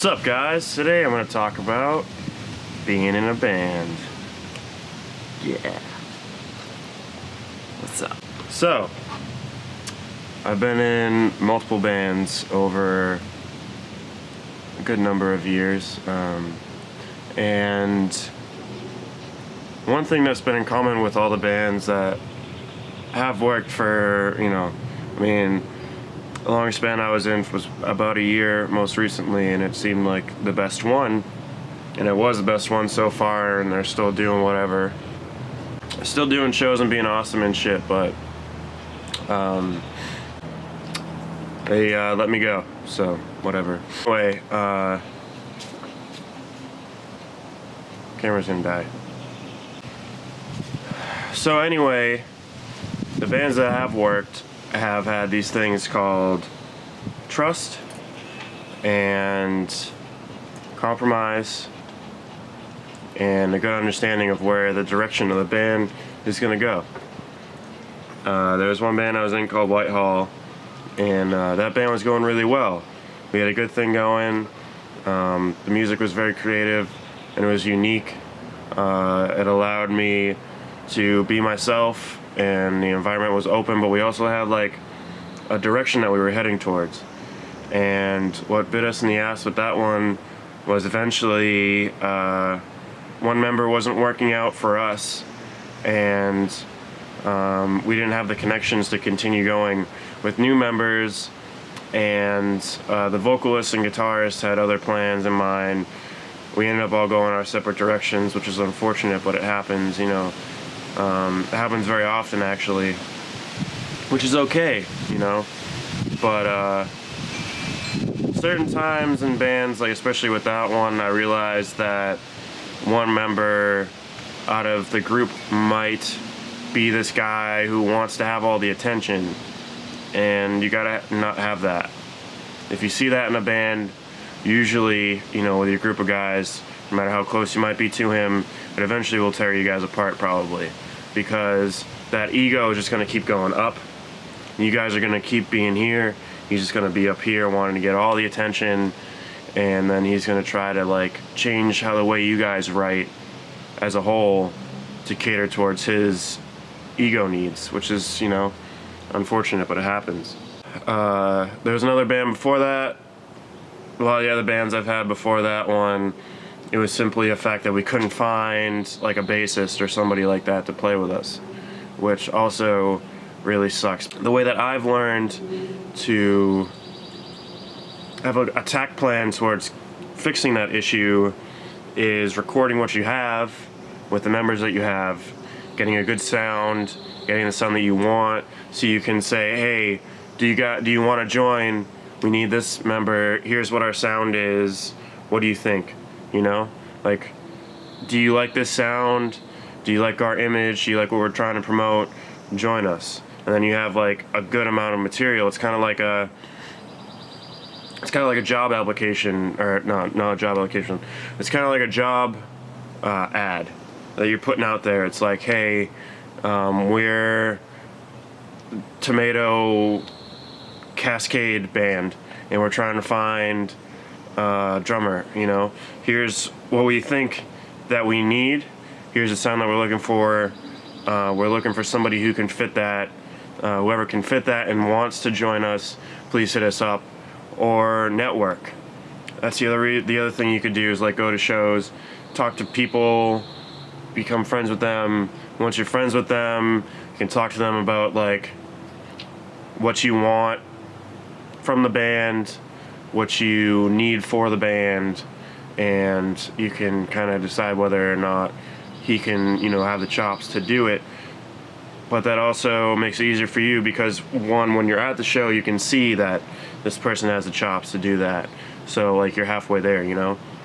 What's up, guys? Today I'm going to talk about being in a band. Yeah. What's up? So, I've been in multiple bands over a good number of years, and one thing that's been in common with all the bands that have worked for, the longest band I was in was about a year most recently, and it seemed like the best one, and it was the best one so far, and they're still doing whatever. Still doing shows and being awesome and shit, but they let me go, so whatever. Anyway, camera's gonna die. So anyway, the bands that have worked have had these things called trust and compromise and a good understanding of where the direction of the band is going to go. There was one band I was in called Whitehall, and that band was going really well. We had a good thing going. The music was very creative and it was unique. It allowed me to be myself, and the environment was open, but we also had like a direction that we were heading towards. And what bit us in the ass with that one was eventually one member wasn't working out for us, and we didn't have the connections to continue going with new members, and the vocalist and guitarist had other plans in mind. We ended up all going our separate directions, which is unfortunate, but it happens, it happens very often, actually, which is okay, but certain times in bands, like especially with that one, I realized that one member out of the group might be this guy who wants to have all the attention, and you gotta not have that. If you see that in a band, usually, with your group of guys, no matter how close you might be to him, it eventually will tear you guys apart, probably, because that ego is just going to keep going up. You guys are going to keep being here. He's just going to be up here wanting to get all the attention, and then he's going to try to change how the way you guys write as a whole to cater towards his ego needs, which is, unfortunate, but it happens. There was another band before that. A lot of the other bands I've had before that one, it was simply a fact that we couldn't find a bassist or somebody like that to play with us, which also really sucks. The way that I've learned to have an attack plan towards fixing that issue is recording what you have with the members that you have, getting a good sound, getting the sound that you want, so you can say, hey, do you want to join? We need this member, here's what our sound is, what do you think? Do you like this sound? Do you like our image? Do you like what we're trying to promote? Join us. And then you have a good amount of material. It's kind of like a job application, or not a job application. It's kind of like a job ad that you're putting out there. It's like, hey, we're Tomato Cascade band, and we're trying to find a drummer. Here's what we think that we need. Here's the sound that we're looking for. We're looking for somebody who can fit that. Whoever can fit that and wants to join us, please hit us up. Or network. That's the other thing you could do, is go to shows, talk to people, become friends with them. Once you're friends with them, you can talk to them about what you want from the band, what you need for the band, and you can kind of decide whether or not he can, have the chops to do it. But that also makes it easier for you, because one, when you're at the show, you can see that this person has the chops to do that. So you're halfway there,